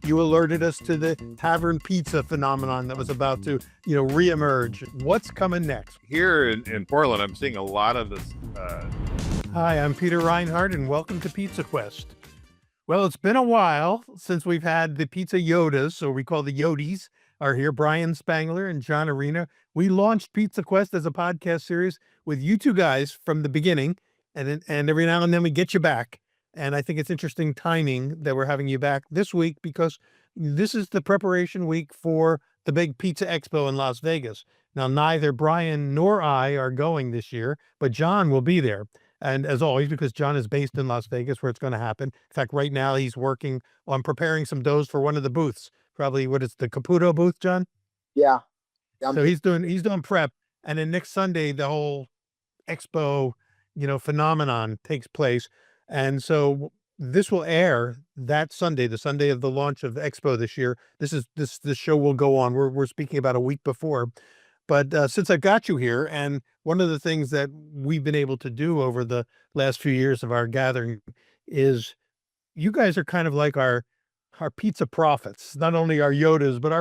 you alerted us to the tavern pizza phenomenon that was about to, reemerge. What's coming next? Here in Portland, I'm seeing a lot of this. Hi, I'm Peter Reinhardt, and welcome to Pizza Quest. Well, it's been a while since we've had the pizza Yodis, or we call the Yodis, are here. Brian Spangler and John Arena. We launched Pizza Quest as a podcast series with you two guys from the beginning, and every now and then we get you back. And I think it's interesting timing that we're having you back this week because this is the preparation week for the big Pizza Expo in Las Vegas. Now, neither Brian nor I are going this year, but John will be there. And as always, because John is based in Las Vegas where it's going to happen. In fact, right now he's working on preparing some doughs for one of the booths. Probably what is the Caputo booth, John? Yeah. So he's doing prep. And then next Sunday, the whole expo, phenomenon takes place. And so this will air that Sunday, the Sunday of the launch of the expo this year. This show will go on. We're speaking about a week before. But since I've got you here, and one of the things that we've been able to do over the last few years of our gathering is you guys are kind of like our pizza prophets, not only our Yodas, but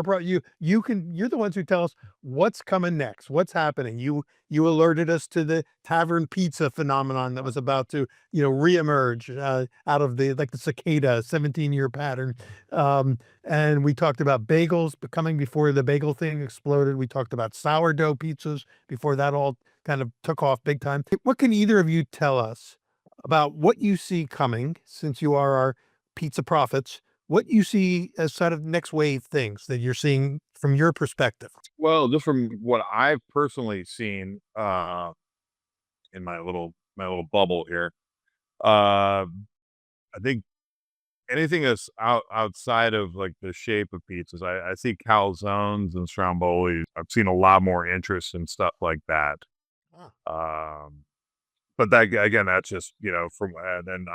you're the ones who tell us what's coming next, what's happening. You alerted us to the tavern pizza phenomenon that was about to, reemerge out of the cicada 17-year pattern. And we talked about bagels coming before the bagel thing exploded. We talked about sourdough pizzas before that all kind of took off big time. What can either of you tell us about what you see coming, since you are our pizza prophets? What you see as sort of next wave things that you're seeing from your perspective? Well, just from what I've personally seen in my little bubble here, I think anything that's outside of like the shape of pizzas, I see calzones and strombolis. I've seen a lot more interest in stuff like that. But that again, that's just from and then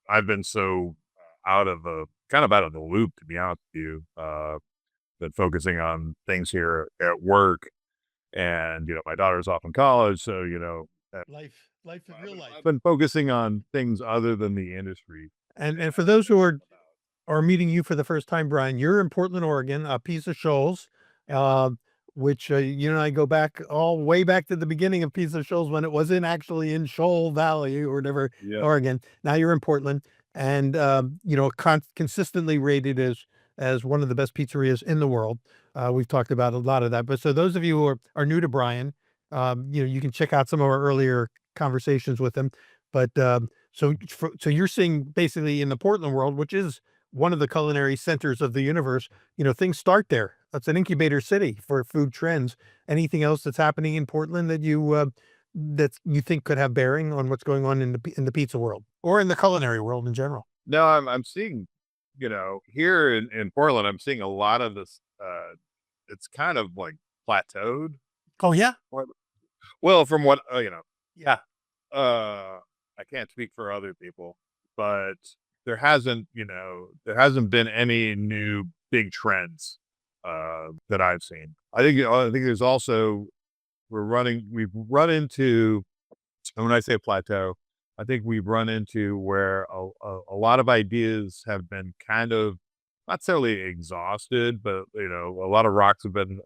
I've been so out of the loop, to be honest with you. Been focusing on things here at work, and my daughter's off in college, so Life in real life. I've been focusing on things other than the industry. And for those who are meeting you for the first time, Brian, you're in Portland, Oregon, a Pizza Shoals, which you and I go back all way back to the beginning of Pizza Shoals when it wasn't actually in Shoal Valley or whatever, Yeah. Oregon. Now you're in Portland, and consistently rated as one of the best pizzerias in the world. We've talked about a lot of that, but so those of you who are new to Brian, you can check out some of our earlier conversations with him. But so you're seeing basically in the Portland world, which is one of the culinary centers of the universe, things start there. That's an incubator city for food trends. Anything else that's happening in Portland that you think could have bearing on what's going on in the pizza world or in the culinary world in general? No, I'm seeing, here in Portland, I'm seeing a lot of this. It's kind of like plateaued. Oh yeah. Well, from what Yeah. I can't speak for other people, but there hasn't been any new big trends that I've seen. I think there's also we've run into, and when I say plateau, I think we've run into where a lot of ideas have been kind of not necessarily exhausted, but a lot of rocks have been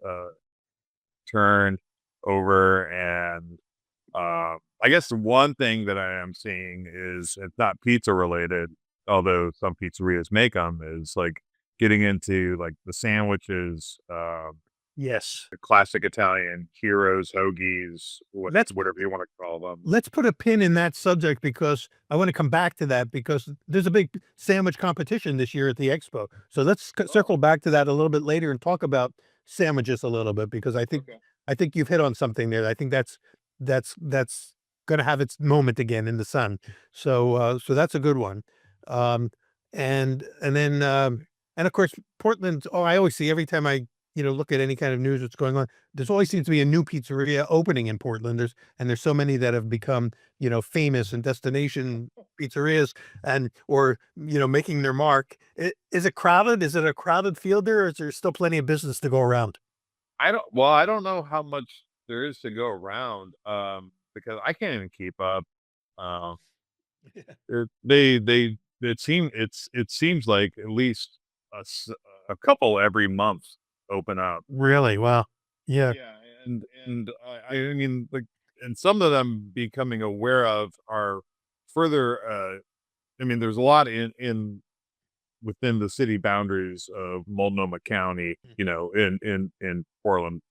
turned over. And I guess the one thing that I am seeing is, it's not pizza related, although some pizzerias make them, is like getting into like the sandwiches, Yes. the classic Italian heroes, hoagies, whatever you want to call them. Let's put a pin in that subject because I want to come back to that, because there's a big sandwich competition this year at the expo. So let's circle back to that a little bit later and talk about sandwiches a little bit, because I think you've hit on something there. I think that's going to have its moment again in the sun. So that's a good one. And then and of course Portland. Oh, I always see every time I look at any kind of news that's going on, there's always seems to be a new pizzeria opening in Portland. There's so many that have become, famous and destination pizzerias or making their mark. Is it crowded? Is it a crowded field there, or is there still plenty of business to go around? I don't know how much there is to go around, because I can't even keep up. It seems like, at least a, s- a couple every month open up. Really? Wow. Yeah. Yeah, and I mean, like, and some that I'm becoming aware of are further. I mean, there's a lot in within the city boundaries of Multnomah County. You know, in Portland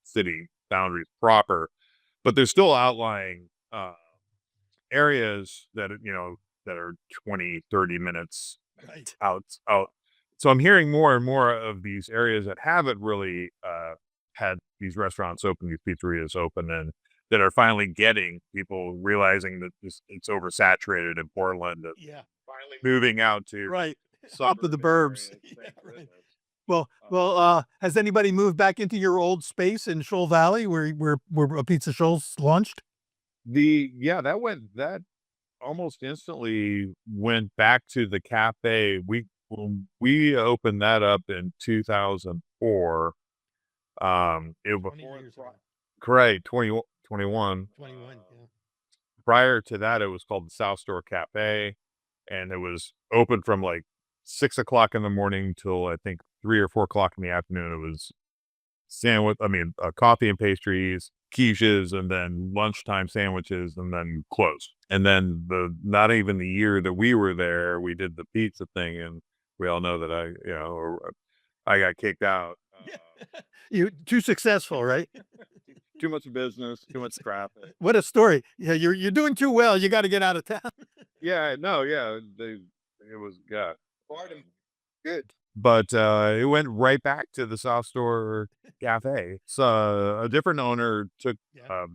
city boundaries proper, but there's still outlying areas that that are 20, 30 minutes Right. out. So I'm hearing more and more of these areas that haven't really had these restaurants open, these pizzerias open, and that are finally getting people realizing that it's oversaturated in Portland, and Yeah. finally moving out to Right. Up to the suburban burbs. areas. Yeah, Thank right. goodness. Has anybody moved back into your old space in Shoal Valley where a Pizza Shoals launched? That almost instantly went back to the cafe. When we opened that up in 2004, it 20 before years ago. correct 2021. 21. Yeah. Prior to that, it was called the South Store Cafe, and it was open from like 6 o'clock in the morning till I think 3 or 4 o'clock in the afternoon. It was coffee and pastries, quiches, and then lunchtime sandwiches, and then closed. And then not even the year that we were there, we did the pizza thing, and we all know that I got kicked out. You too successful, right? Too much business, too much traffic. What a story. Yeah, you're doing too well. You got to get out of town. Yeah, no, yeah, it was Pardon. Good. but it went right back to the South Store Cafe. So a different owner Yeah.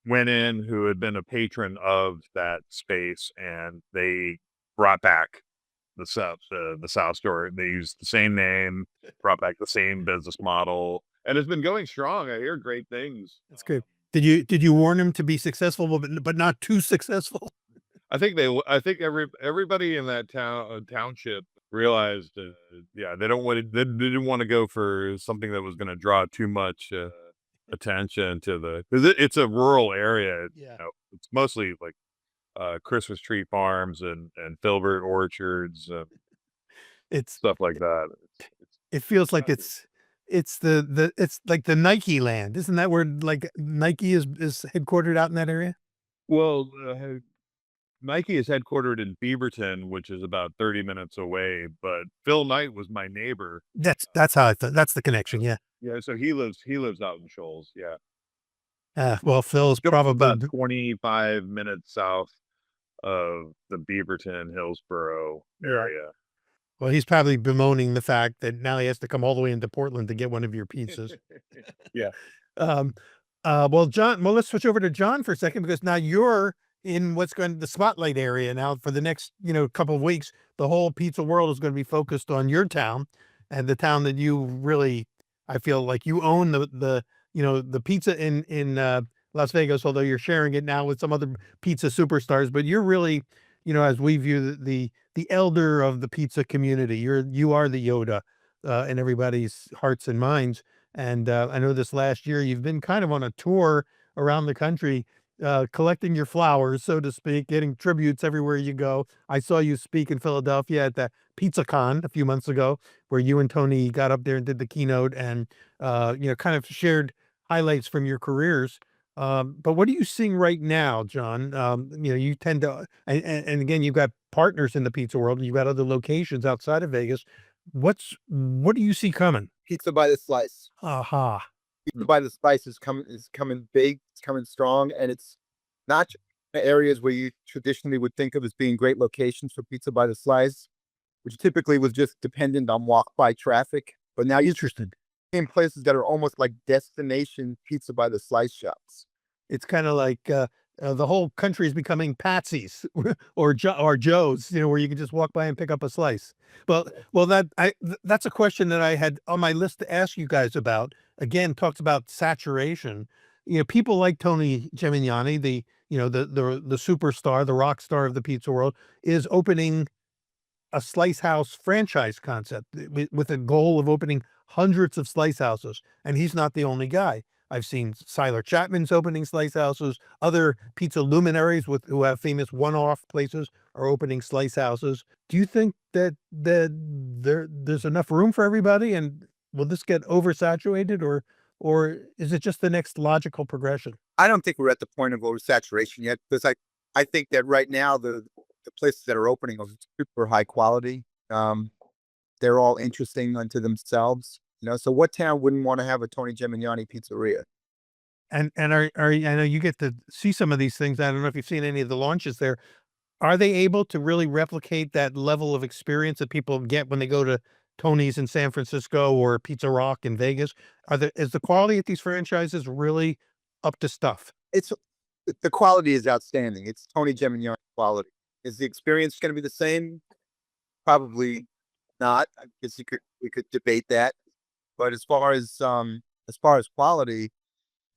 went in who had been a patron of that space, and they brought back the South Store. They used the same name, brought back the same business model, and it's been going strong. I hear great things. That's good. Did you warn him to be successful, but not too successful? I think everybody in that township realized, yeah, they didn't want to go for something that was going to draw too much attention to because it's a rural area. Yeah. It's mostly like Christmas tree farms and filbert orchards, It's stuff like that. it feels like it's like the Nike land. Isn't that where like Nike is headquartered out in that area? Well, Nike is headquartered in Beaverton, which is about 30 minutes away. But Phil Knight was my neighbor. That's how I thought. That's the connection. Yeah. Yeah, so he lives out in Shoals. Yeah, Well, Phil's just probably about 25 minutes south of the Beaverton Hillsboro area. well, he's probably bemoaning the fact that now he has to come all the way into Portland to get one of your pizzas. Yeah. Um, John, let's switch over to John for a second because now you're in what's going the spotlight area now for the next, couple of weeks. The whole pizza world is going to be focused on your town and the town that you really, I feel like you own the pizza in Las Vegas, although you're sharing it now with some other pizza superstars, but you're really, as we view the elder of the pizza community. You are the Yoda in everybody's hearts and minds. And I know this last year you've been kind of on a tour around the country, collecting your flowers, so to speak, getting tributes everywhere you go. I saw you speak in Philadelphia at the PizzaCon a few months ago, where you and Tony got up there and did the keynote and kind of shared highlights from your careers. But what are you seeing right now, John? You tend to, and again, you've got partners in the pizza world, and you've got other locations outside of Vegas. What do you see coming? Pizza by the slice. Aha. Pizza by the slice is coming big, it's coming strong, and it's not just areas where you traditionally would think of as being great locations for pizza by the slice, which typically was just dependent on walk-by traffic. But now you're Interested. in places that are almost like destination pizza by the slice shops. It's kind of like the whole country is becoming Patsy's or Joe's, where you can just walk by and pick up a slice. Well, that's a question that I had on my list to ask you guys about. Again, talks about saturation. People like Tony Gemignani, the superstar, the rock star of the pizza world, is opening a slice house franchise concept with a goal of opening hundreds of slice houses. And he's not the only guy. I've seen Siler Chapman's opening slice houses, other pizza luminaries who have famous one-off places are opening slice houses. Do you think that there's enough room for everybody, and will this get oversaturated, or is it just the next logical progression? I don't think we're at the point of oversaturation yet, because I think that right now the places that are opening are super high quality. They're all interesting unto themselves. So what town wouldn't want to have a Tony Gemignani pizzeria? And are I know you get to see some of these things. I don't know if you've seen any of the launches there. Are they able to really replicate that level of experience that people get when they go to Tony's in San Francisco or Pizza Rock in Vegas? Is the quality at these franchises really up to stuff? It's the quality is outstanding. It's Tony Gemignani quality. Is the experience going to be the same? Probably not. I guess we could debate that. But as far as quality,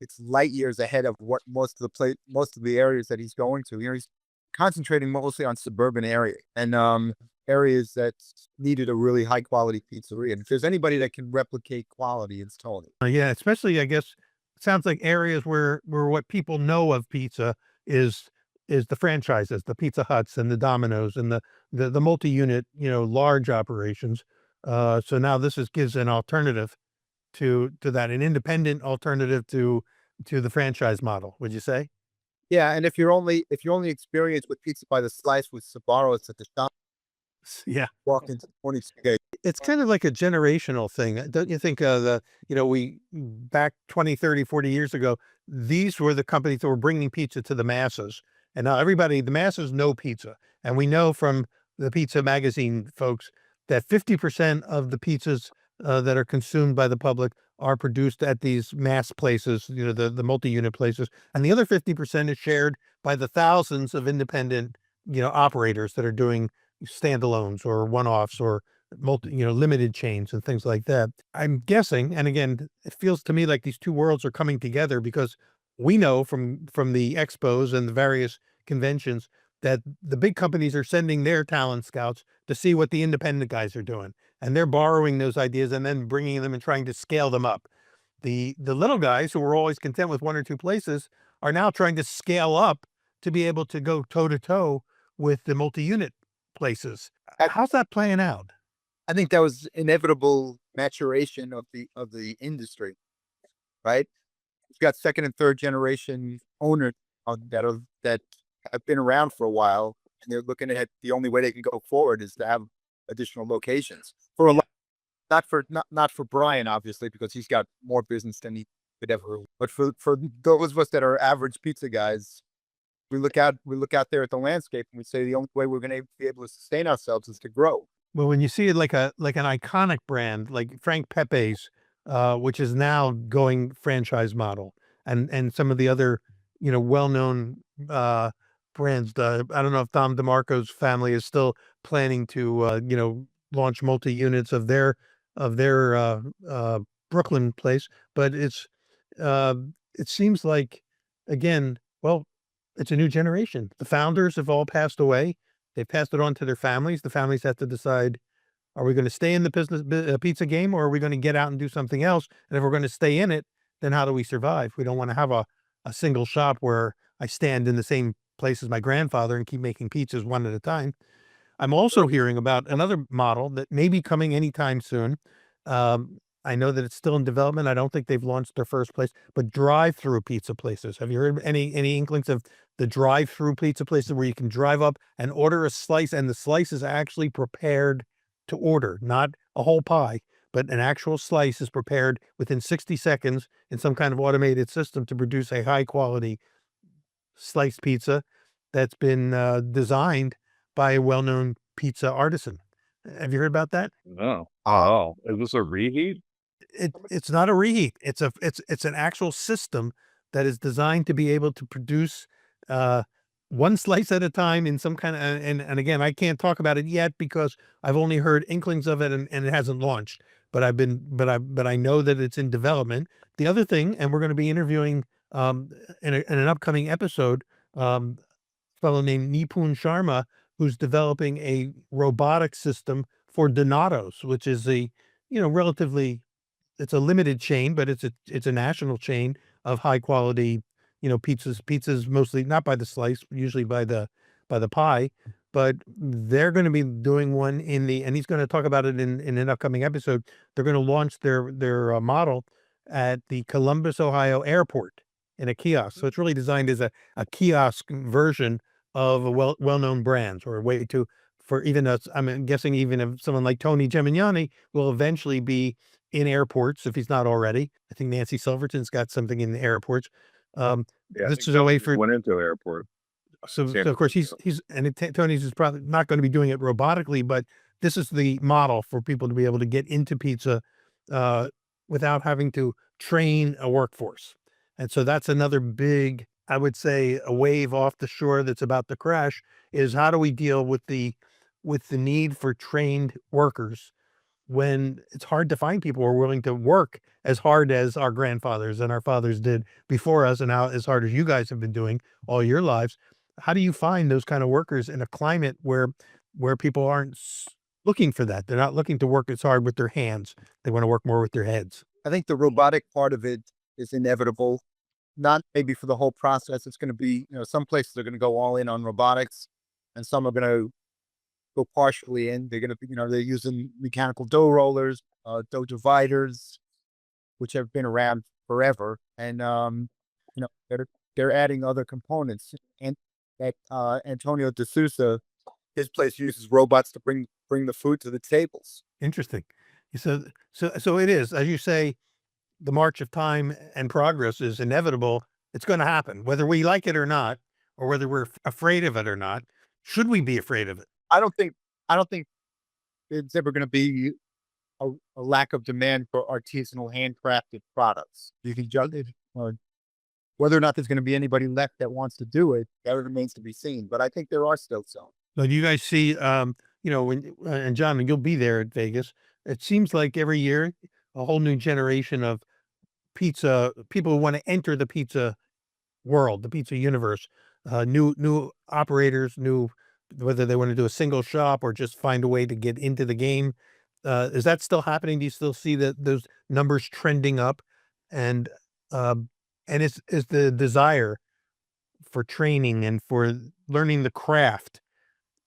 it's light years ahead of what most of the areas that he's going to. He's concentrating mostly on suburban area and areas that needed a really high quality pizzeria. And if there's anybody that can replicate quality, it's Tony. Yeah, especially I guess it sounds like areas where what people know of pizza is the franchises, the Pizza Huts and the Domino's and the multi-unit, large operations. So now gives an alternative to that, an independent alternative to the franchise model, would you say? Yeah, and if you're only experienced with pizza by the slice with Sabaros at the shop, Yeah. walk into Tony's Spaghetti. It's kind of like a generational thing. Don't you think, we back 20, 30, 40 years ago, these were the companies that were bringing pizza to the masses. And now the masses know pizza. And we know from the Pizza Magazine folks that 50% of the pizzas that are consumed by the public are produced at these mass places, the multi-unit places. And the other 50% is shared by the thousands of independent, operators that are doing standalones or one-offs or limited chains and things like that. I'm guessing, and again, it feels to me like these two worlds are coming together because we know from the expos and the various conventions that the big companies are sending their talent scouts to see what the independent guys are doing. And they're borrowing those ideas and then bringing them and trying to scale them up. The little guys who were always content with one or two places are now trying to scale up to be able to go toe to toe with the multi-unit places. How's that playing out? I think that was inevitable maturation of the industry, right? You've got second and third generation owners that have been around for a while, and they're looking at the only way they can go forward is to have additional locations for a lot. Not for Brian, obviously, because he's got more business than he could ever. But for those of us that are average pizza guys, we look out there at the landscape and we say the only way we're going to be able to sustain ourselves is to grow. Well, when you see it like an iconic brand like Frank Pepe's, which is now going franchise model, and some of the other, well-known brands. I don't know if Tom DeMarco's family is still planning to, launch multi-units of their Brooklyn place, but it seems like, again, well, it's a new generation. The founders have all passed away. They've passed it on to their families. The families have to decide, are we going to stay in the pizza game, or are we going to get out and do something else? And if we're going to stay in it, then how do we survive? We don't want to have a single shop where I stand in the same place as my grandfather and keep making pizzas one at a time. I'm also hearing about another model that may be coming anytime soon. I know that it's still in development. I don't think they've launched their first place, but drive-through pizza places. Have you heard any inklings of the drive-through pizza places where you can drive up and order a slice, and the slice is actually prepared to order, not a whole pie, but an actual slice is prepared within 60 seconds in some kind of automated system to produce a high quality sliced pizza that's been designed by a well-known pizza artisan. Have you heard about that? No. Oh, is this a reheat? It's not a reheat. It's an actual system that is designed to be able to produce one slice at a time in some kind of, and again, I can't talk about it yet because I've only heard inklings of it and it hasn't launched. But I know that it's in development. The other thing, and we're going to be interviewing in an upcoming episode, a fellow named Nipun Sharma, who's developing a robotic system for Donato's, which is relatively, it's a limited chain, but it's a national chain of high quality, pizzas mostly not by the slice, usually by the pie. but they're going to be doing one and he's going to talk about it in an upcoming episode. They're going to launch their model at the Columbus, Ohio airport in a kiosk. So it's really designed as a kiosk version of a well-known brands, or a way to, for even us, I'm guessing even if someone like Tony Gemignani will eventually be in airports, if he's not already. I think Nancy Silverton's got something in the airports. Yeah, I This think is a way Tony just for, went into airport. so San of course Francisco. he's and Tony's is probably not going to be doing it robotically, but this is the model for people to be able to get into pizza uh, without having to train a workforce. And so that's another big, I would say, a wave off the shore that's about to crash, is how do we deal with the need for trained workers when it's hard to find people who are willing to work as hard as our grandfathers and our fathers did before us, and now as hard as you guys have been doing all your lives. How do you find those kind of workers in a climate where people aren't looking for that? They're not looking to work as hard with their hands. They want to work more with their heads. I think the robotic part of it is inevitable. Not maybe for the whole process. It's going to be, some places are going to go all in on robotics, and some are going to go partially in. They're going to be, they're using mechanical dough rollers, dough dividers, which have been around forever. And, they're adding other components. And that, Antonio De Sousa, his place uses robots to bring the food to the tables. Interesting. So it is, as you say, the march of time and progress is inevitable. It's going to happen, whether we like it or not, or whether we're afraid of it or not. Should we be afraid of it? I don't think it's ever going to be a lack of demand for artisanal handcrafted products. You can judge it, or whether or not there's going to be anybody left that wants to do it, that remains to be seen. But I think there are still some. So do you guys see, when, and John, you'll be there at Vegas. It seems like every year, a whole new generation of pizza people who want to enter the pizza world, the pizza universe, new operators, whether they want to do a single shop or just find a way to get into the game. Is that still happening? Do you still see those numbers trending up? And um, is the desire for training and for learning the craft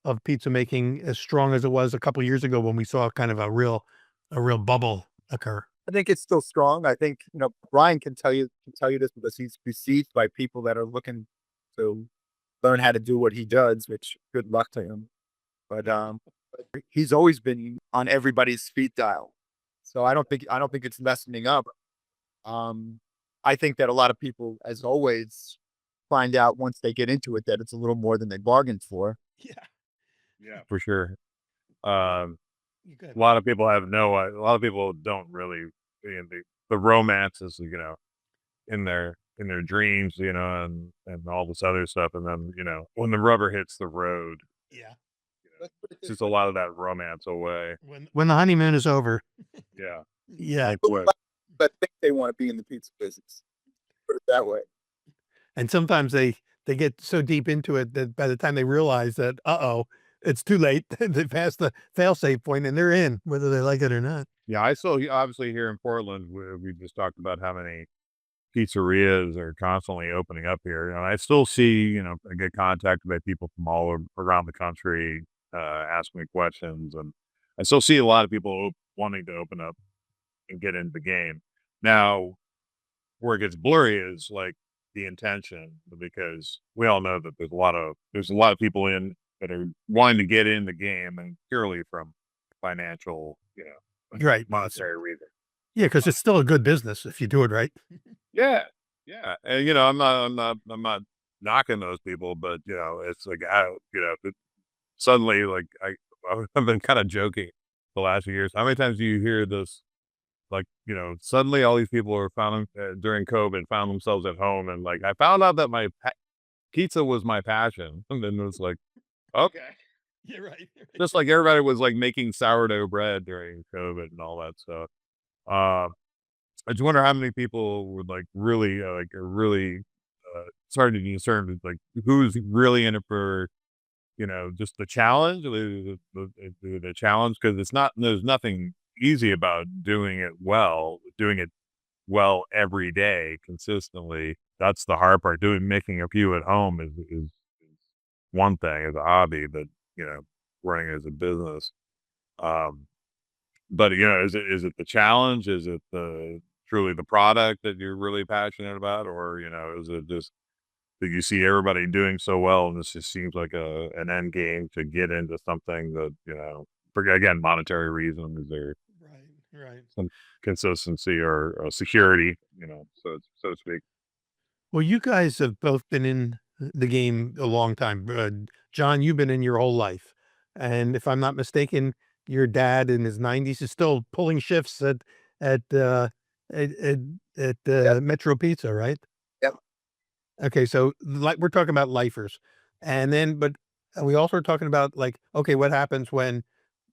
of pizza making as strong as it was a couple years ago when we saw kind of a real bubble occur? I think it's still strong. I think, Brian can tell you this because he's besieged by people that are looking to learn how to do what he does, which good luck to him. But he's always been on everybody's speed dial. So I don't think it's lessening up. I think that a lot of people, as always, find out once they get into it that it's a little more than they bargained for. Yeah. Yeah, for sure. Um, You could. a lot of people have a lot of people don't really, the romance is, in their dreams, and all this other stuff. And then, when the rubber hits the road, Yeah. Let's put it it's this just a lot of that romance away. When the honeymoon is over. Yeah. Yeah. Quick. but think they want to be in the pizza business. Put it that way. And sometimes they get so deep into it that by the time they realize that, it's too late, they passed the fail-safe point and they're in, whether they like it or not. Yeah, I still obviously here in Portland, we just talked about how many pizzerias are constantly opening up here. I still see, I get contacted by people from all around the country, asking me questions, and I still see a lot of people wanting to open up and get into the game. Now, where it gets blurry is like the intention, because we all know that there's a lot of people in that are wanting to get in the game and purely from financial, Right. monetary reason. Yeah, because it's still a good business if you do it right. Yeah, yeah, and I'm not knocking those people, but it's like suddenly, like I've been kind of joking the last few years. How many times do you hear this? Like, suddenly all these people are found during COVID found themselves at home, and like I found out that my pizza was my passion, and then it was like, okay, Yeah, right. just like everybody was like making sourdough bread during COVID and all that stuff. I just wonder how many people would like really, are really starting to be concerned with like who's really in it for, just the challenge, the challenge, because there's nothing easy about doing it well every day consistently. That's the hard part. Making a few at home is one thing, as a hobby, but running as a business. Um, but is it the challenge? Is it truly the product that you're really passionate about, or is it just that you see everybody doing so well, and this just seems like an end game to get into something that for again monetary reasons or Right, right. some consistency or security, so to speak. Well, you guys have both been in the game a long time. John, you've been in your whole life. And if I'm not mistaken, your dad in his 90s is still pulling shifts at at at, Yep. Metro Pizza, right? Yep. Okay, so like we're talking about lifers. And then but we also are talking about like, okay, what happens when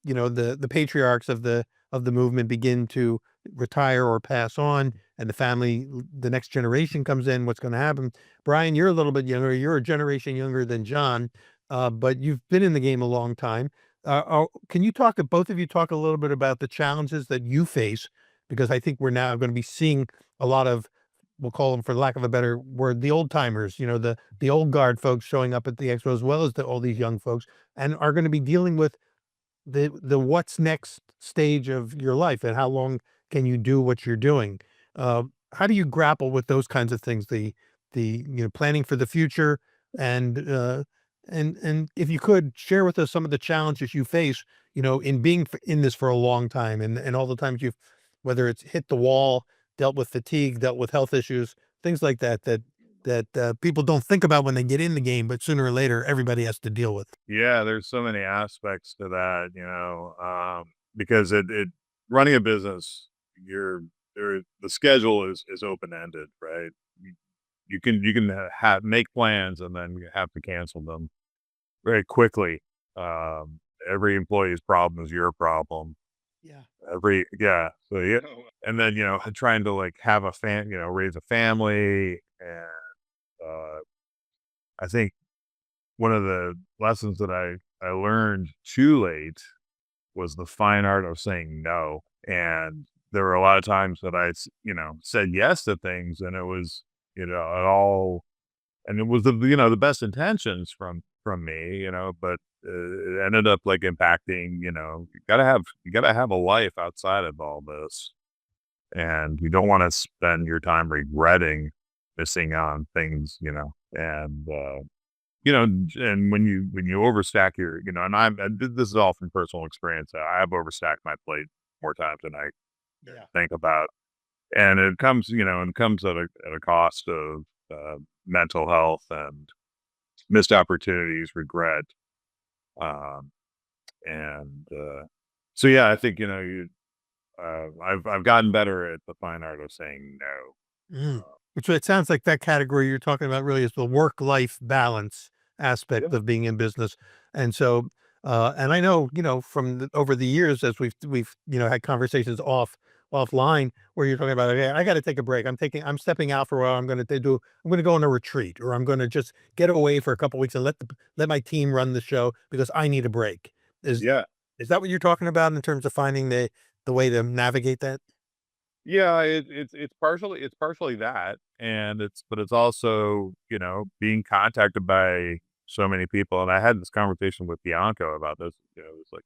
the patriarchs of the movement begin to retire or pass on, and the next generation comes in. What's going to happen? Brian, you're a little bit younger. You're a generation younger than John, but you've been in the game a long time. Can you talk? Both of you talk a little bit about the challenges that you face, because I think we're now going to be seeing a lot of, we'll call them, for lack of a better word, the old timers. The old guard folks showing up at the expo, as well as all these young folks, and are going to be dealing with the what's next stage of your life, and how long can you do what you're doing? How do you grapple with those kinds of things? The planning for the future, and if you could share with us some of the challenges you face, in being in this for a long time, and all the times you've, whether it's hit the wall, dealt with fatigue, dealt with health issues, things like that people don't think about when they get in the game, but sooner or later everybody has to deal with. Yeah, there's so many aspects to that, because it running a business, the schedule is open ended, right? You can have make plans and then you have to cancel them very quickly. Every employee's problem is your problem. Yeah. Yeah. So yeah, and then trying to like have raise a family, and uh, I think one of the lessons that I learned too late was the fine art of saying no. And there were a lot of times that said yes to things, and it was, it all, and it was the best intentions from me, but it ended up like impacting, you gotta have a life outside of all this. And you don't want to spend your time regretting missing on things, and, and when you overstack and this is all from personal experience. I've overstacked my plate more times than I Yeah. think about, and it comes at a cost of mental health and missed opportunities, regret, um, and so yeah, I think I've gotten better at the fine art of saying no. Mm. So it sounds like that category you're talking about really is the work-life balance aspect Yeah, of being in business. And so, and I know, from over the years, as we've had conversations offline, where you're talking about, okay, I got to take a break. I'm stepping out for a while. I'm going to go on a retreat, or I'm going to just get away for a couple weeks and let my team run the show because I need a break. Is yeah. is that what you're talking about in terms of finding the way to navigate that? Yeah, it's partially that, and it's also, being contacted by so many people, and I had this conversation with Bianca about this, it's like,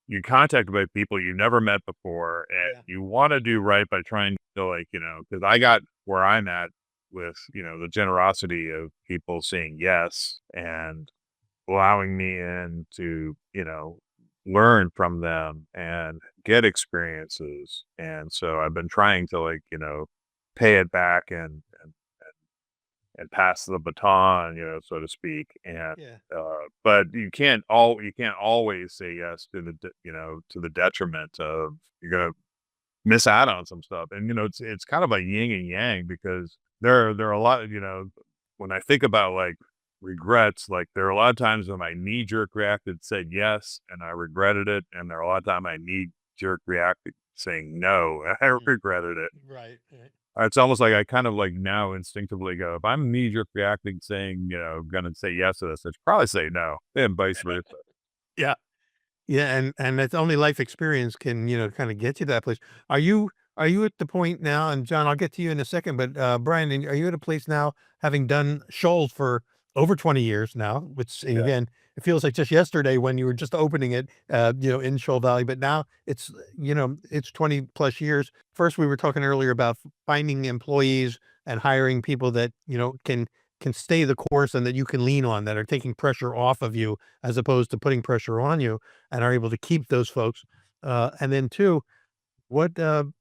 you're contacted by people you never met before, and Yeah. you wanna do right by trying to, like, because I got where I'm at with, the generosity of people saying yes, and allowing me in to, learn from them and get experiences. And so I've been trying to, like, pay it back and pass the baton, so to speak. And Yeah. but you can't always say yes to to the detriment of, you're gonna miss out on some stuff. And it's kind of a yin and yang, because there are a lot of, when I think about like regrets, like there are a lot of times when my knee jerk reacted said yes and I regretted it, and there are a lot of time I knee jerk reacted saying no and I Mm. regretted it. Right. Right. It's almost like I kind of like now instinctively go, if I'm knee jerk reacting saying, gonna say yes to this, I should probably say no, and vice versa. Yeah. Yeah, and that's only life experience can, kind of get you to that place. Are you at the point now, and John, I'll get to you in a second, but Brian, are you at a place now, having done Shoals for over 20 years now, which, and Yeah. again, it feels like just yesterday when you were just opening it, in Shoal Valley, but now it's, it's 20 plus years. First, we were talking earlier about finding employees and hiring people that, can stay the course and that you can lean on, that are taking pressure off of you as opposed to putting pressure on you, and are able to keep those folks. And then two, what, do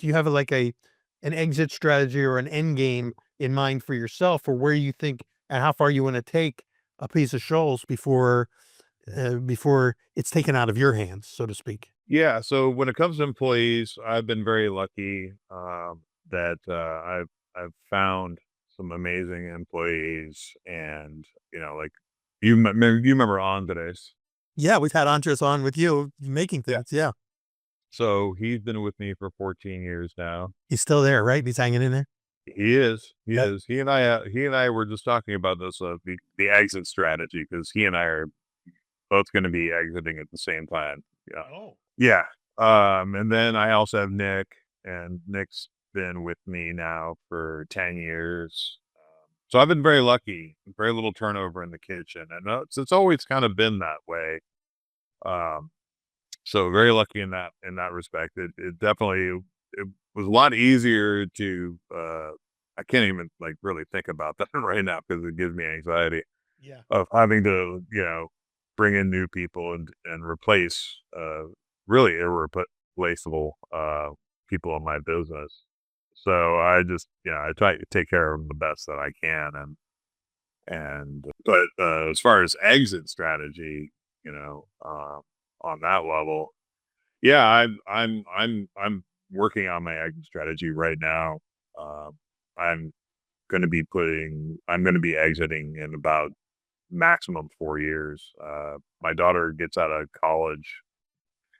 you have an exit strategy or an end game in mind for yourself, or where you think and how far you want to take a piece of Shoals before it's taken out of your hands, so to speak? Yeah. So when it comes to employees, I've been very lucky that I've found some amazing employees, and like you remember Andres. Yeah, we've had Andres on with you making things. Yeah. So he's been with me for 14 years now. He's still there, right? He's hanging in there. He is. He Yep. is. He and I were just talking about this the exit strategy, because he and I are both going to be exiting at the same time. Yeah. Oh. Yeah. And then I also have Nick, and Nick's been with me now for 10 years. So I've been very lucky, very little turnover in the kitchen, and it's always kind of been that way. Um, so very lucky in that respect. It definitely, it was a lot easier to, I can't even really think about that right now because it gives me anxiety Yeah. of having to, bring in new people and replace, really irreplaceable, people in my business. So I just, I try to take care of them the best that I can. But as far as exit strategy, on that level, yeah, I'm working on my exit strategy right now. Um, I'm I'm going to be exiting in about maximum 4 years. My daughter gets out of college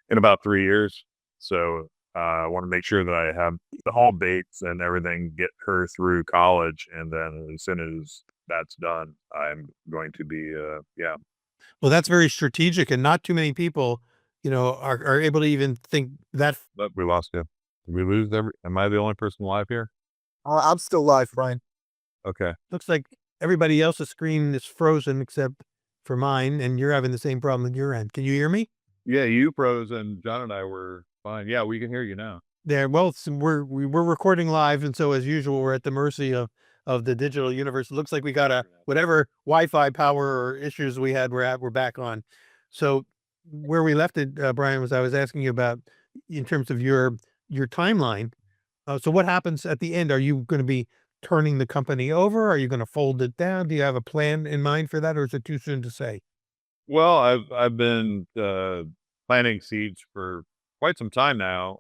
in about 3 years. So I want to make sure that I have the whole dates and everything, get her through college. And then as soon as that's done, I'm going to be, yeah. Well, that's very strategic, and not too many people, are able to even think that. But we lost you. Did we lose am I the only person live here? I'm still live, Brian. Okay. Looks like everybody else's screen is frozen except for mine, and you're having the same problem at your end. Can you hear me? Yeah, you pros and John and I were fine. Yeah, we can hear you now. There. Well, we're recording live, and so as usual, we're at the mercy of the digital universe. It looks like we got whatever Wi-Fi power or issues we had. We're back on. So where we left it, Brian, was I was asking you about in terms of your timeline. So what happens at the end? Are you going to be turning the company over? Are you going to fold it down? Do you have a plan in mind for that, or is it too soon to say? Well, I've been planting seeds for quite some time now,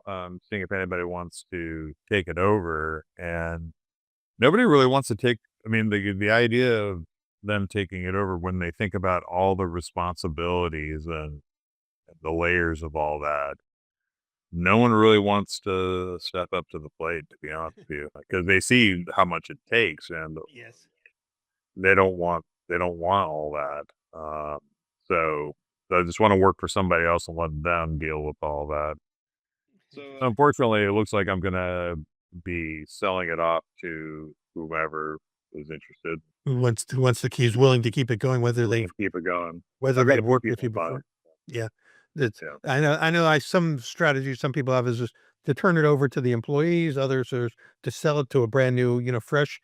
seeing if anybody wants to take it over, and nobody really wants to take. I mean, the idea of them taking it over, when they think about all the responsibilities and the layers of all that, no one really wants to step up to the plate, to be honest with you, because they see how much it takes, and Yes. they don't want all that. So I just want to work for somebody else and let them deal with all that. So unfortunately, it looks like I'm gonna be selling it off to whoever is interested. Who wants the keys, willing to keep it going, Keep it going. whether I've got they've a few worked with people you buying. before. Yeah. That's Yeah. I know some strategies some people have is just to turn it over to the employees, others are to sell it to a brand new, a fresh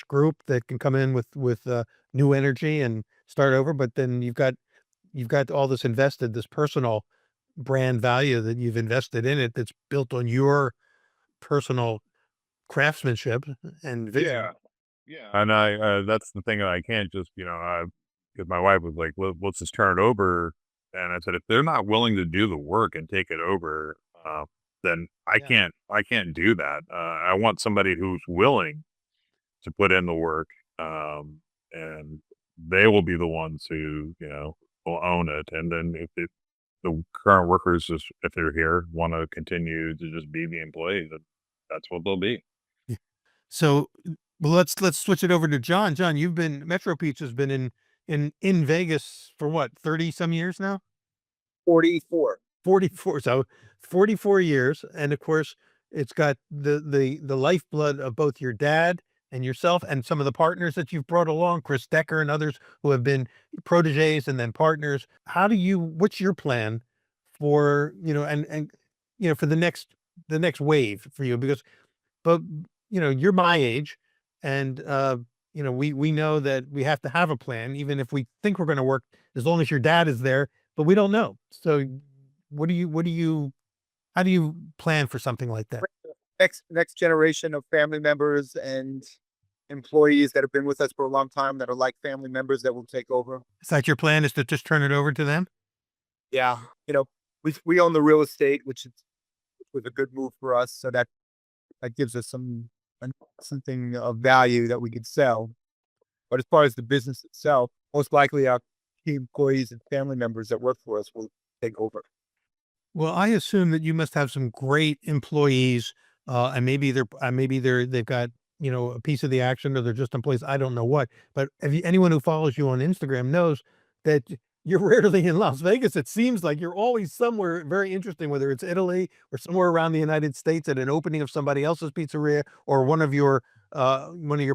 group that can come in with new energy and start over. But then you've got all this personal brand value that you've invested in it that's built on your personal craftsmanship and vision. Yeah. Yeah. And that's the thing that I can't just, because my wife was like, let's just turn it over. And I said, if they're not willing to do the work and take it over, then Yeah. I can't do that. I want somebody who's willing to put in the work. And they will be the ones who, will own it. And then if the current workers, just if they're here, want to continue to just be the employees, that's what they'll be. So, well, let's switch it over to John. John, you've been Metro Pizza's been in Vegas for what, 30 some years now? 44. 44. So 44 years. And of course, it's got the lifeblood of both your dad and yourself and some of the partners that you've brought along, Chris Decker and others who have been proteges and then partners. What's your plan for, for the next wave for you? Because, but, you're my age and, we know that we have to have a plan, even if we think we're going to work, as long as your dad is there, but we don't know. So how do you plan for something like that? Next generation of family members and employees that have been with us for a long time that are like family members that will take over. Is that your plan, is to just turn it over to them? Yeah. We own the real estate, which was a good move for us. So that gives us something of value that we could sell. But as far as the business itself, most likely our key employees and family members that work for us will take over. Well, I assume that you must have some great employees, and they've got, a piece of the action, or they're just employees. I don't know what, but anyone who follows you on Instagram knows that you're rarely in Las Vegas. It seems like you're always somewhere very interesting, whether it's Italy or somewhere around the United States at an opening of somebody else's pizzeria, or one of your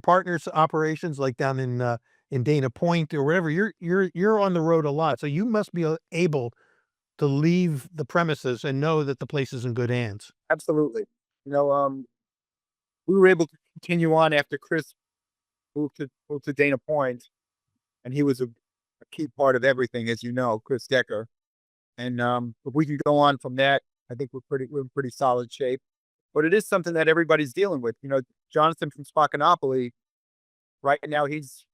partners' operations, like down in Dana Point or wherever. You're on the road a lot, so you must be able to leave the premises and know that the place is in good hands. Absolutely. We were able to continue on after Chris moved to Dana Point, and he was a key part of everything, as you know, Chris Decker. And if we can go on from that, I think we're in pretty solid shape. But it is something that everybody's dealing with. Jonathan from Spacanopoly, right now his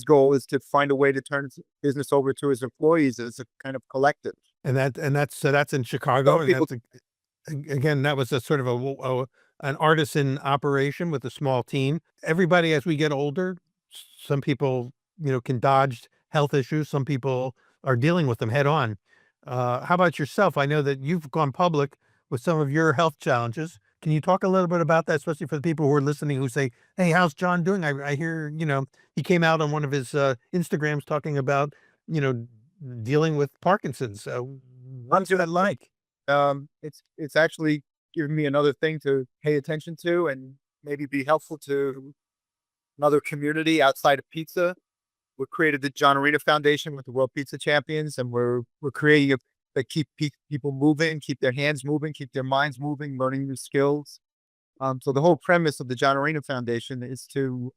goal is to find a way to turn his business over to his employees as a kind of collective. That's in Chicago. So And people, again, that was a sort of an artisan operation with a small team. Everybody, as we get older, some people, can dodge health issues. Some people are dealing with them head on. How about yourself? I know that you've gone public with some of your health challenges. Can you talk a little bit about that, especially for the people who are listening who say, "Hey, how's John doing?" I hear, he came out on one of his Instagrams talking about, dealing with Parkinson's. What's that like? it's actually given me another thing to pay attention to and maybe be helpful to another community outside of pizza. We created the John Arena Foundation with the World Pizza Champions, and we're creating that keep people moving, keep their hands moving, keep their minds moving, learning new skills. So the whole premise of the John Arena Foundation is to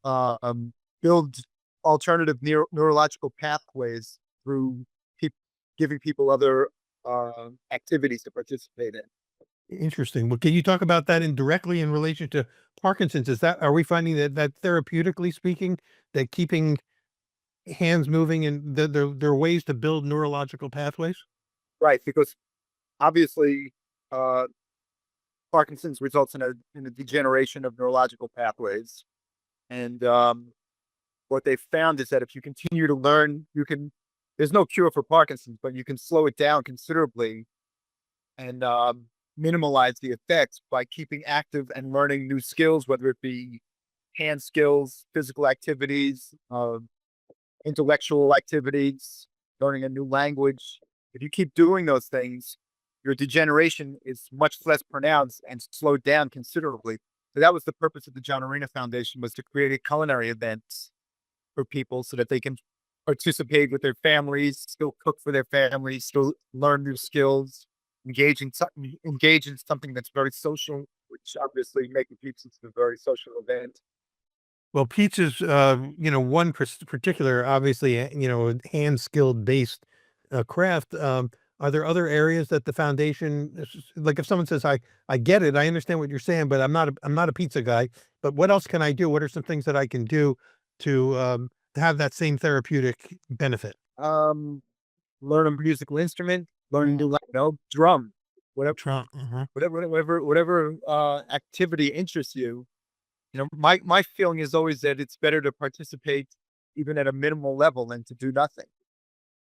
build alternative neurological pathways through giving people other activities to participate in. Interesting. Well, can you talk about that indirectly in relation to Parkinson's? Are we finding that therapeutically speaking, that keeping hands moving and there are ways to build neurological pathways? Right, because obviously, uh, Parkinson's results in a degeneration of neurological pathways, and what they found is that if you continue to learn, you can. There's no cure for Parkinson's, but you can slow it down considerably and minimize the effects by keeping active and learning new skills, whether it be hand skills, physical activities, intellectual activities, learning a new language. If you keep doing those things, your degeneration is much less pronounced and slowed down considerably. So that was the purpose of the John Arena Foundation, was to create culinary events for people so that they can participate with their families, still cook for their families, still learn new skills, engage in something that's very social, which obviously making pizza is a very social event. Well, pizza's, one particular, obviously, hand skilled based craft. Are there other areas that the foundation, like if someone says, I get it, I understand what you're saying, but I'm not a pizza guy, but what else can I do? What are some things that I can do to have that same therapeutic benefit? Um, Learn a musical instrument, learn to drum, whatever, Trump. whatever activity interests you. My feeling is always that it's better to participate even at a minimal level than to do nothing.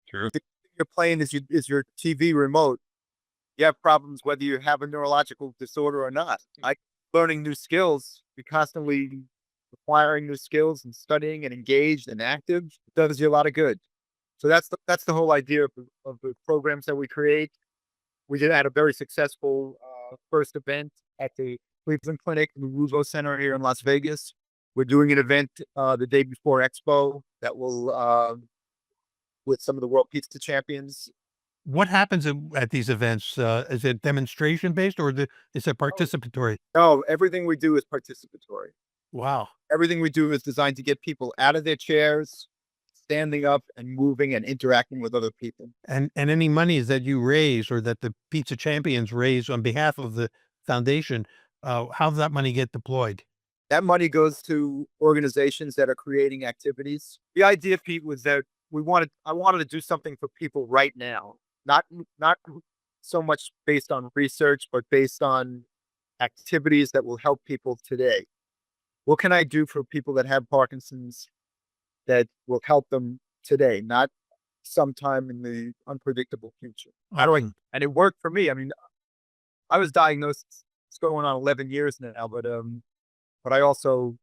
True. The thing you're playing is your TV remote. You have problems whether you have a neurological disorder or not. Learning new skills, be constantly acquiring new skills and studying and engaged and active does you a lot of good. So that's the whole idea of the programs that we create. We had a very successful first event at the Cleveland Clinic, the Ruvo Center here in Las Vegas. We're doing an event the day before Expo that will with some of the world pizza champions. What happens at these events? Is it demonstration based or is it participatory? No, everything we do is participatory. Wow. Everything we do is designed to get people out of their chairs, standing up and moving and interacting with other people. And any monies that you raise or that the pizza champions raise on behalf of the foundation, how does that money get deployed? That money goes to organizations that are creating activities. The idea, Pete, was that I wanted to do something for people right now, not so much based on research, but based on activities that will help people today. What can I do for people that have Parkinson's that will help them today, not sometime in the unpredictable future? How do I? Awesome. And it worked for me. I mean, I was diagnosed. It's going on 11 years now, but I also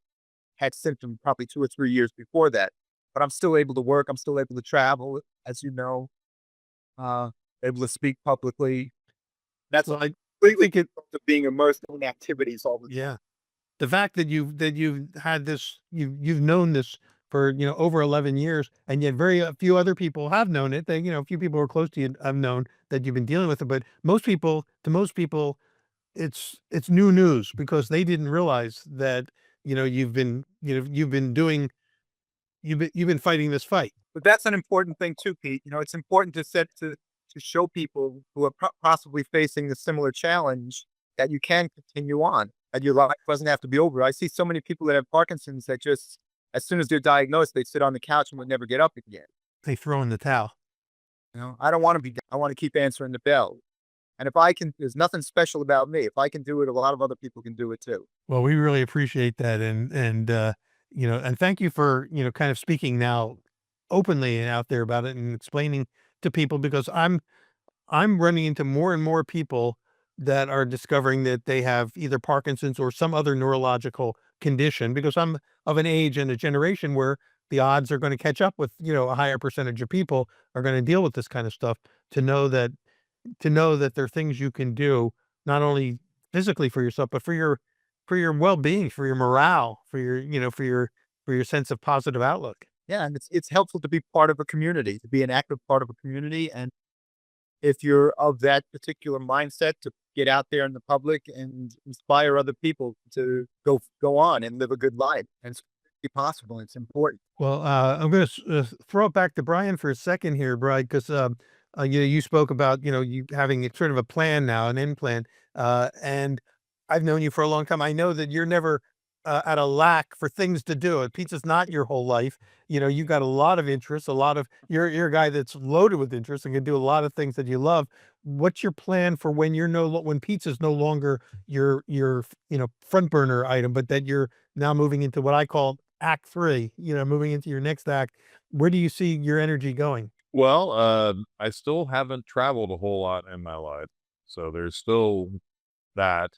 had symptoms probably 2 or 3 years before that. But I'm still able to work. I'm still able to travel, as you know, able to speak publicly. That's Well, I completely think it, to being immersed in activities all the time. yeah. The fact that you've had this, you've known this for, over 11 years, and yet very few other people have known it. That, a few people who are close to you have known that you've been dealing with it, but to most people, it's new news because they didn't realize that, you've been fighting this fight. But that's an important thing too, Pete. It's important to show people who are possibly facing a similar challenge that you can continue on, and your life doesn't have to be over. I see so many people that have Parkinson's that just, as soon as they're diagnosed, they sit on the couch and would never get up again. They throw in the towel. I don't want to be. I want to keep answering the bell. And if I can, there's nothing special about me. If I can do it, a lot of other people can do it too. Well, we really appreciate that, and thank you for kind of speaking now openly and out there about it and explaining to people because I'm running into more and more people that are discovering that they have either Parkinson's or some other neurological condition because I'm of an age and a generation where the odds are going to catch up with, a higher percentage of people are going to deal with this kind of stuff to know that there are things you can do not only physically for yourself, but for your well-being, for your morale, for your, for your sense of positive outlook. Yeah, and it's helpful to be part of a community, to be an active part of a community, and if you're of that particular mindset, to get out there in the public and inspire other people to go on and live a good life. And it's possible. It's important. Well, I'm going to throw it back to Brian for a second here, Brian, because you spoke about you having sort of a plan now, an end plan, and I've known you for a long time. I know that you're never at a lack for things to do. Pizza's not your whole life. You've got a lot of interests, you're a guy that's loaded with interest and can do a lot of things that you love. What's your plan for when when pizza's no longer your front burner item, but that you're now moving into what I call act three, moving into your next act? Where do you see your energy going? Well, I still haven't traveled a whole lot in my life, so there's still that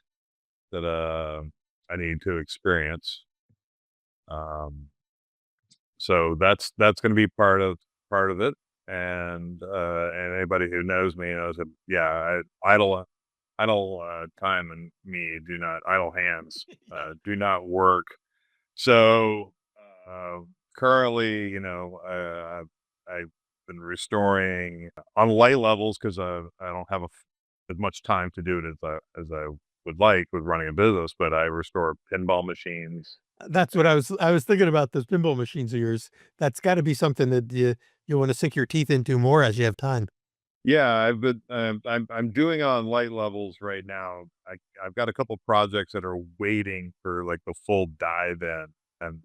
I need to experience. So that's going to be part of it. And anybody who knows me knows that, yeah, idle time and me do not idle hands, do not work. So, currently, I've been restoring on light levels because I don't have as much time to do it as I would like with running a business, but I restore pinball machines. That's what I was thinking about those pinball machines of yours. That's got to be something that you want to sink your teeth into more as you have time. Yeah, I've been, I'm doing on light levels right now. I've got a couple projects that are waiting for like the full dive in, and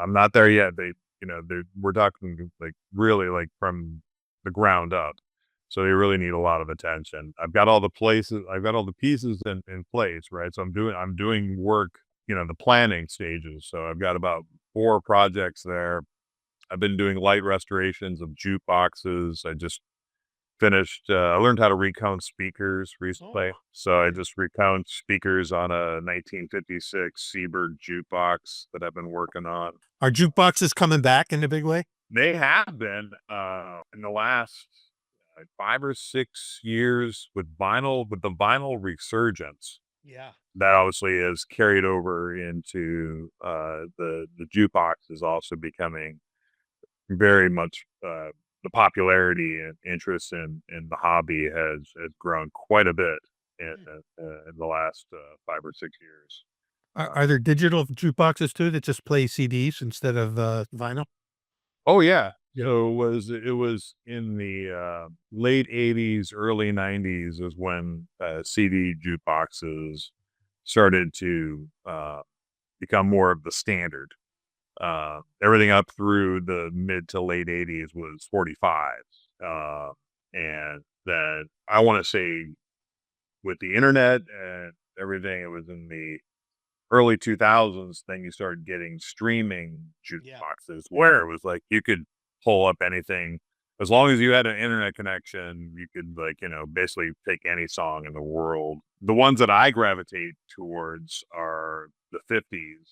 I'm not there yet. We're talking like really like from the ground up. So they really need a lot of attention. I've got all the pieces in place, right? So I'm doing work, the planning stages. So I've got about 4 projects there. I've been doing light restorations of jukeboxes. I just finished, I learned how to recount speakers recently. Oh. So I just recount speakers on a 1956 Seabird jukebox that I've been working on. Are jukeboxes coming back in a big way? They have been, in the last 5 or 6 years with the vinyl resurgence. Yeah. That obviously is carried over into the jukebox is also becoming very much the popularity and interest in the hobby has grown quite a bit in the last 5 or 6 years. Are there digital jukeboxes too that just play CDs instead of vinyl? Oh yeah. Yeah. So it was in the late '80s, early '90s is when CD jukeboxes started to become more of the standard. Everything up through the mid to late '80s was 45s, and then I want to say with the internet and everything, it was in the early 2000s, then you started getting streaming Yeah. jukeboxes where it was like you could pull up anything as long as you had an internet connection. You could like basically take any song in the world. The ones that I gravitate towards are the '50s,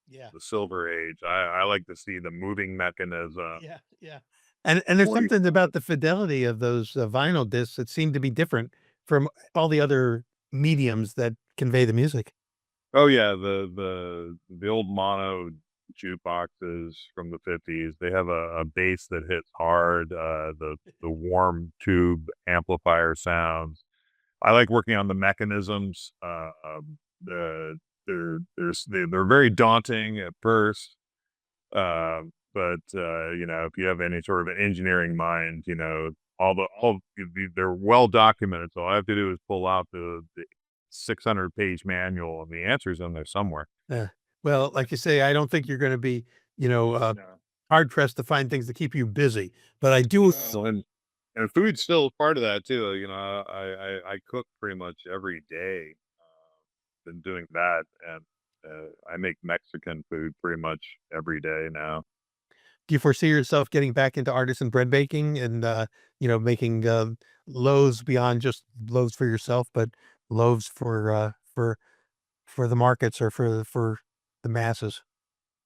Yeah. the Silver Age. I like to see the moving mechanism. Yeah. Yeah. And there's 40. something about the fidelity of those vinyl discs that seem to be different from all the other mediums that convey the music. Oh yeah, the old mono jukeboxes from the '50s. They have a bass that hits hard. The warm tube amplifier sounds. I like working on the mechanisms. The they're very daunting at first, but if you have any sort of an engineering mind, they're well documented. So all I have to do is pull out the 600-page manual, and the answer's in there somewhere. Yeah. Well, like you say, I don't think you're going to be, you know, uh, Yeah. hard pressed to find things to keep you busy. But I do. So, and food's still part of that too. I cook pretty much every day. Been doing that, and I make Mexican food pretty much every day now. Do you foresee yourself getting back into artisan bread baking and, making, loaves beyond just loaves for yourself, but loaves for the markets or for the masses?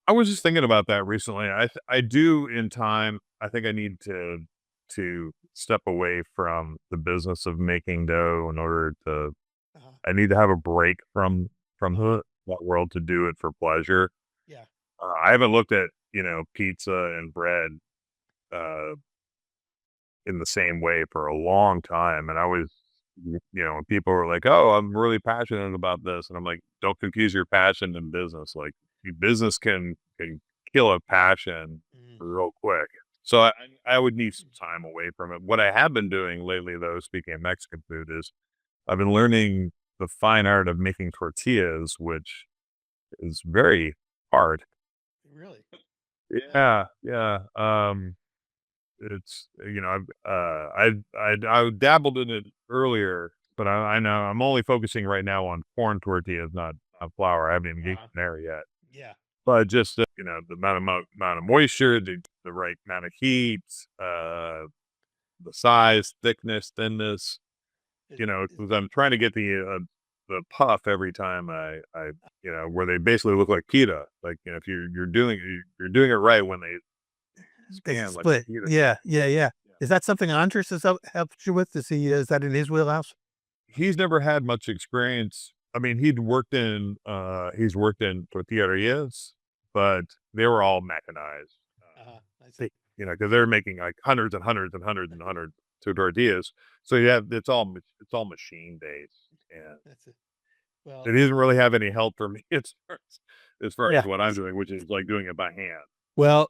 I was just thinking about that recently. I do in time. I think I need to step away from the business of making dough in order to. Uh-huh. I need to have a break from that world to do it for pleasure. Yeah. I haven't looked at pizza and bread uh, in the same way for a long time, and I was when people were like, "Oh, I'm really passionate about this," and I'm like, "Don't confuse your passion and business. Like, your business can kill a passion Mm. real quick." So I would need some time away from it. What I have been doing lately, though, speaking of Mexican food, is I've been learning the fine art of making tortillas, which is very hard. Really? Yeah, yeah. It's I dabbled in it earlier, but I know I'm only focusing right now on corn tortillas, not flour. I haven't even gotten Uh-huh. there yet. Yeah. But just the amount of moisture, the right amount of heat, the size, thickness, thinness. It, it, 'Cause I'm trying to get the puff every time where they basically look like pita. Like if you're doing it right when they they scan like split. pita. Yeah. Yeah. Yeah. Yeah. Is that something Andres has helped you with? Is that in his wheelhouse? He's never had much experience. I mean, he's worked in tortillerias, but they were all mechanized. Uh-huh. I see. Because they're making like hundreds and hundreds and hundreds and hundreds of tortillas. So it's all machine based, and That's it. Well, it doesn't really have any help for me as far as yeah. what I'm doing, which is like doing it by hand. Well,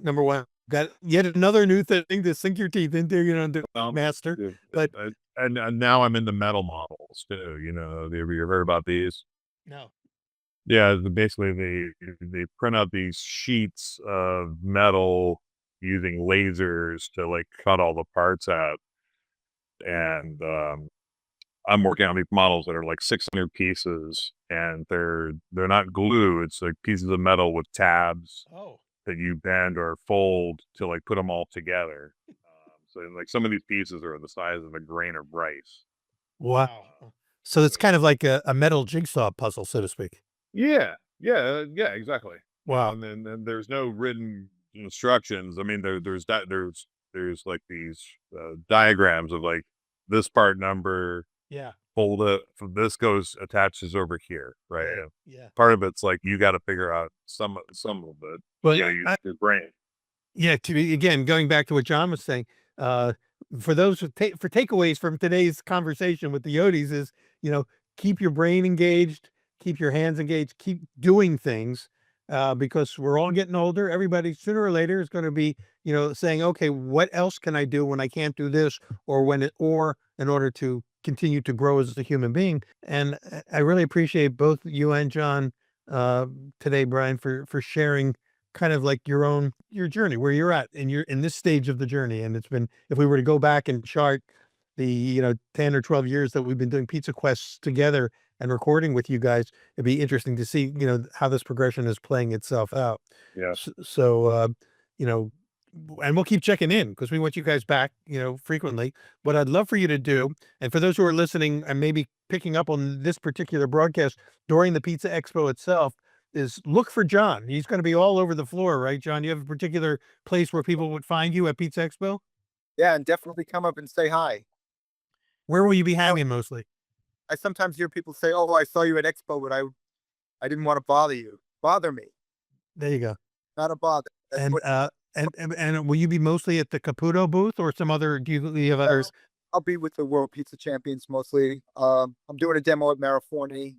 number one, got yet another new thing to sink your teeth into, to Um, master. yeah, But and now I'm into metal models too. Have you ever heard about these? no. Yeah, basically they print out these sheets of metal using lasers to like cut all the parts out, and I'm working on these models that are like 600 pieces, and they're not glue. It's like pieces of metal with tabs Oh, that you bend or fold to like put them all together. So like some of these pieces are the size of a grain of rice. wow. So it's kind of like a metal jigsaw puzzle, so to speak. Yeah, yeah, yeah, exactly. Wow. And then there's no written instructions. I mean, there's like these diagrams of like this part number, Yeah. fold it. This attaches over here, right? Yeah. Part of it's like you got to figure out some of it. Well, You know, use your brain. yeah, again, going back to what John was saying, for those for takeaways from today's conversation with the Yodis is, keep your brain engaged, keep your hands engaged, keep doing things, because we're all getting older. Everybody sooner or later is going to be, saying, okay, what else can I do when I can't do this, or in order to continue to grow as a human being. And I really appreciate both you and John, today, Brian, for sharing kind of like your journey, where you're at in this stage of the journey. And it's been, if we were to go back and chart the 10 or 12 years that we've been doing Pizza Quests together and recording with you guys, it'd be interesting to see how this progression is playing itself out. Yeah. So and we'll keep checking in because we want you guys back frequently. What I'd love for you to do, and for those who are listening and maybe picking up on this particular broadcast during the Pizza Expo itself, is look for John. He's going to be all over the floor, right, John? You have a particular place where people would find you at Pizza Expo? Yeah, and definitely come up and say hi. Where will you be hanging mostly? I sometimes hear people say, "Oh, I saw you at Expo, but I didn't want to bother you." Bother me, There you go. not a bother. That's And what- and will you be mostly at the Caputo booth or some other? Do you have others? I'll be with the World Pizza Champions mostly. I'm doing a demo at Maraforni.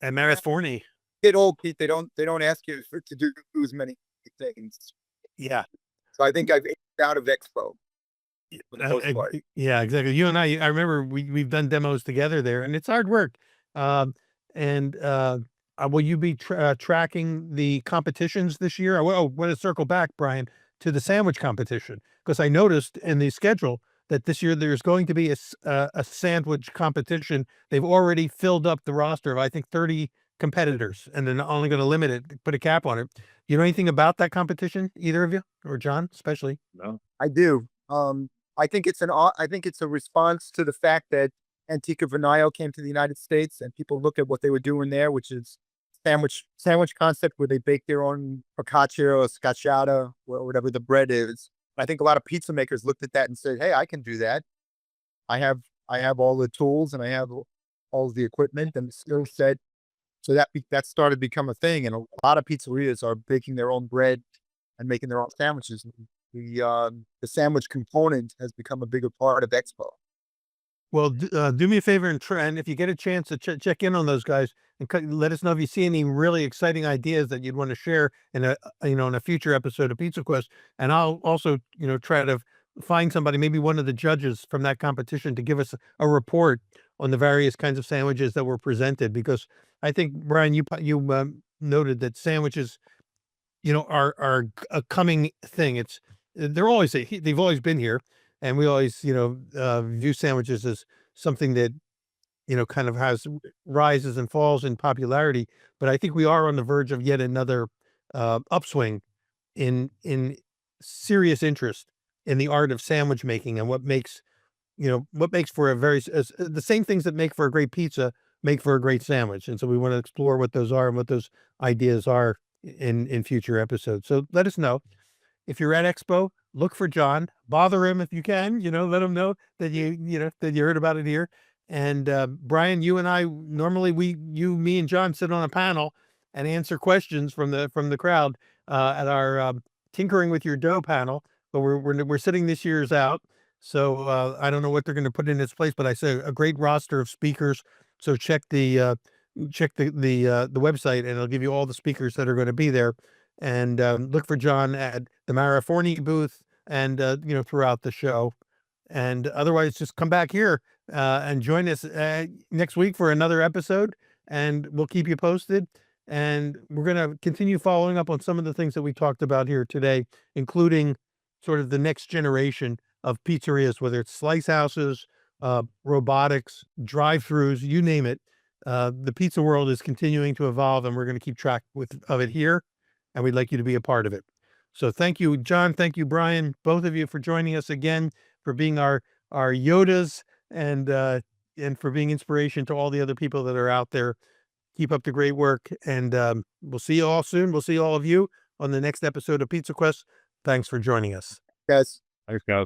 At Maris Forney? Get old, Pete. They don't ask you to do as many things. Yeah. So I think I've aged out of Expo. For the most part. Yeah, exactly. You and I remember we've done demos together there, and it's hard work. And will you be tracking the competitions this year? I want to circle back, Brian, to the sandwich competition, because I noticed in the schedule that this year there's going to be a sandwich competition. They've already filled up the roster of, I think, 30 competitors, and they're only going to limit it, put a cap on it. You know anything about that competition, either of you, or John especially? No. I do. I think it's a response to the fact that Antica Vinayo came to the United States, and people look at what they were doing there, which is sandwich concept where they bake their own focaccia or scacciata or whatever the bread is. I think a lot of pizza makers looked at that and said, "Hey, I can do that. I have all the tools and I have all the equipment and the skill set." So that started to become a thing, and a lot of pizzerias are baking their own bread and making their own sandwiches. The sandwich component has become a bigger part of Expo. Well, do me a favor and if you get a chance to check in on those guys and let us know if you see any really exciting ideas that you'd want to share in a future episode of Pizza Quest. And I'll also try to find somebody, maybe one of the judges from that competition, to give us a report on the various kinds of sandwiches that were presented, because I think, Brian, you noted that sandwiches are a coming thing. They've always been here, and we always view sandwiches as something that kind of rises and falls in popularity. But I think we are on the verge of yet another upswing in serious interest in the art of sandwich making, and what makes for the same things that make for a great pizza make for a great sandwich. And so we want to explore what those are and what those ideas are in future episodes. So let us know. If you're at Expo, look for John, bother him if you can, let him know that that you heard about it here. And Brian, you and I, normally me and John sit on a panel and answer questions from the crowd at our Tinkering with Your Dough panel, but we're sitting this year's out. So I don't know what they're going to put in its place, but I say a great roster of speakers. So check the website, and it'll give you all the speakers that are going to be there. And look for John at the Maraforni booth and throughout the show. And otherwise, just come back here and join us next week for another episode, and we'll keep you posted. And we're going to continue following up on some of the things that we talked about here today, including sort of the next generation of pizzerias, whether it's slice houses, robotics, drive-throughs, you name it. The pizza world is continuing to evolve, and we're going to keep track of it here, and we'd like you to be a part of it. So thank you, John. Thank you, Brian, both of you, for joining us again, for being our Yodas, and for being inspiration to all the other people that are out there. Keep up the great work, and we'll see you all soon. We'll see all of you on the next episode of Pizza Quest. Thanks for joining us. Guys. Thanks, guys.